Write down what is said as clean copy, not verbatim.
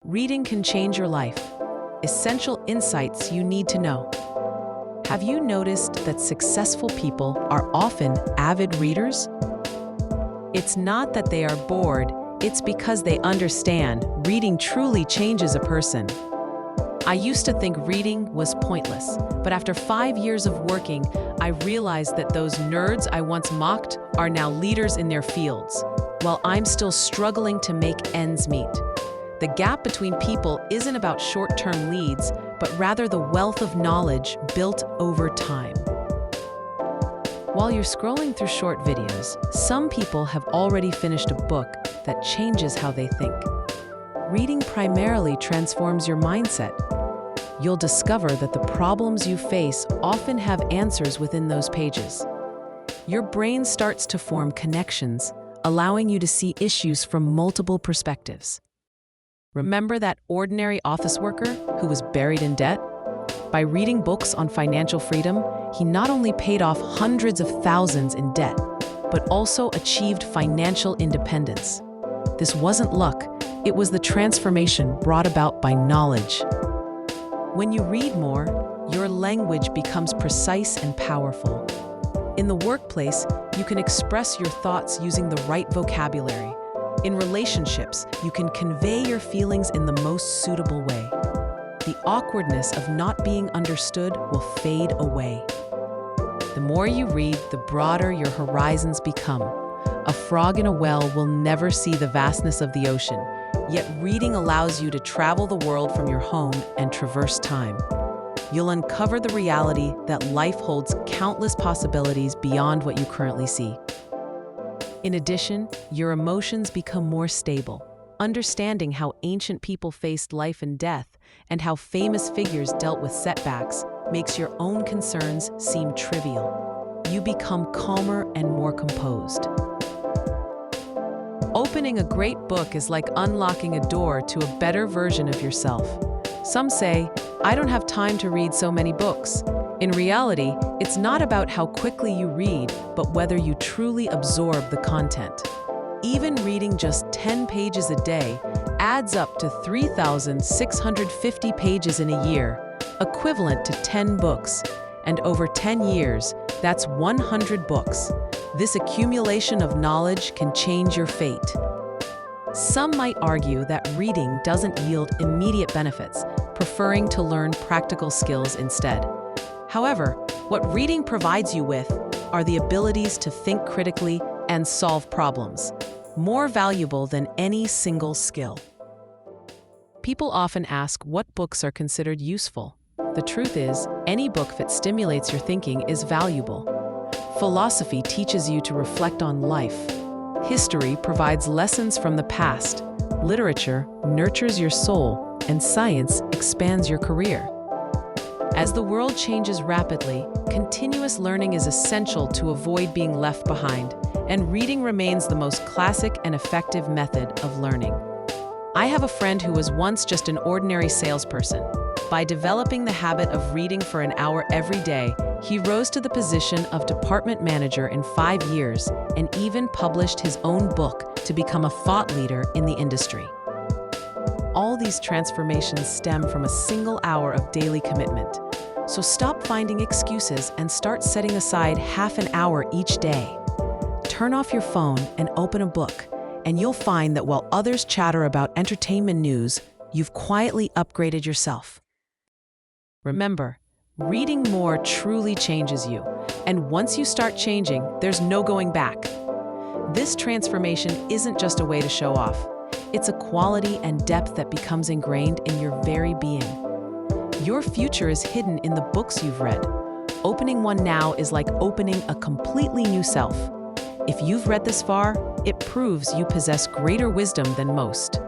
Reading can change your life. Essential insights you need to know. Have you noticed that successful people are often avid readers? It's not that they are bored, it's because they understand reading truly changes a person. I used to think reading was pointless, but after 5 years of working, I realized that those nerds I once mocked are now leaders in their fields, while I'm still struggling to make ends meet. The gap between people isn't about short-term leads, but rather the wealth of knowledge built over time. While you're scrolling through short videos, some people have already finished a book that changes how they think. Reading primarily transforms your mindset. You'll discover that the problems you face often have answers within those pages. Your brain starts to form connections, allowing you to see issues from multiple perspectives. Remember that ordinary office worker who was buried in debt? By reading books on financial freedom, he not only paid off hundreds of thousands in debt, but also achieved financial independence. This wasn't luck, it was the transformation brought about by knowledge. When you read more, your language becomes precise and powerful. In the workplace, you can express your thoughts using the right vocabulary. In relationships, you can convey your feelings in the most suitable way. The awkwardness of not being understood will fade away. The more you read, the broader your horizons become. A frog in a well will never see the vastness of the ocean, yet reading allows you to travel the world from your home and traverse time. You'll uncover the reality that life holds countless possibilities beyond what you currently see. In addition, your emotions become more stable. Understanding how ancient people faced life and death and how famous figures dealt with setbacks makes your own concerns seem trivial. You become calmer and more composed. Opening a great book is like unlocking a door to a better version of yourself. Some say, "I don't have time to read so many books." In reality, it's not about how quickly you read, but whether you truly absorb the content. Even reading just 10 pages a day adds up to 3,650 pages in a year, equivalent to 10 books. And over 10 years, that's 100 books. This accumulation of knowledge can change your fate. Some might argue that reading doesn't yield immediate benefits, preferring to learn practical skills instead. However, what reading provides you with are the abilities to think critically and solve problems, more valuable than any single skill. People often ask what books are considered useful. The truth is, any book that stimulates your thinking is valuable. Philosophy teaches you to reflect on life. History provides lessons from the past. Literature nurtures your soul, and science expands your career. As the world changes rapidly, continuous learning is essential to avoid being left behind, and reading remains the most classic and effective method of learning. I have a friend who was once just an ordinary salesperson. By developing the habit of reading for an hour every day, he rose to the position of department manager in 5 years and even published his own book to become a thought leader in the industry. All these transformations stem from a single hour of daily commitment. So stop finding excuses and start setting aside half an hour each day. Turn off your phone and open a book, and you'll find that while others chatter about entertainment news, you've quietly upgraded yourself. Remember, reading more truly changes you, and once you start changing, there's no going back. This transformation isn't just a way to show off. It's a quality and depth that becomes ingrained in your very being. Your future is hidden in the books you've read. Opening one now is like opening a completely new self. If you've read this far, it proves you possess greater wisdom than most.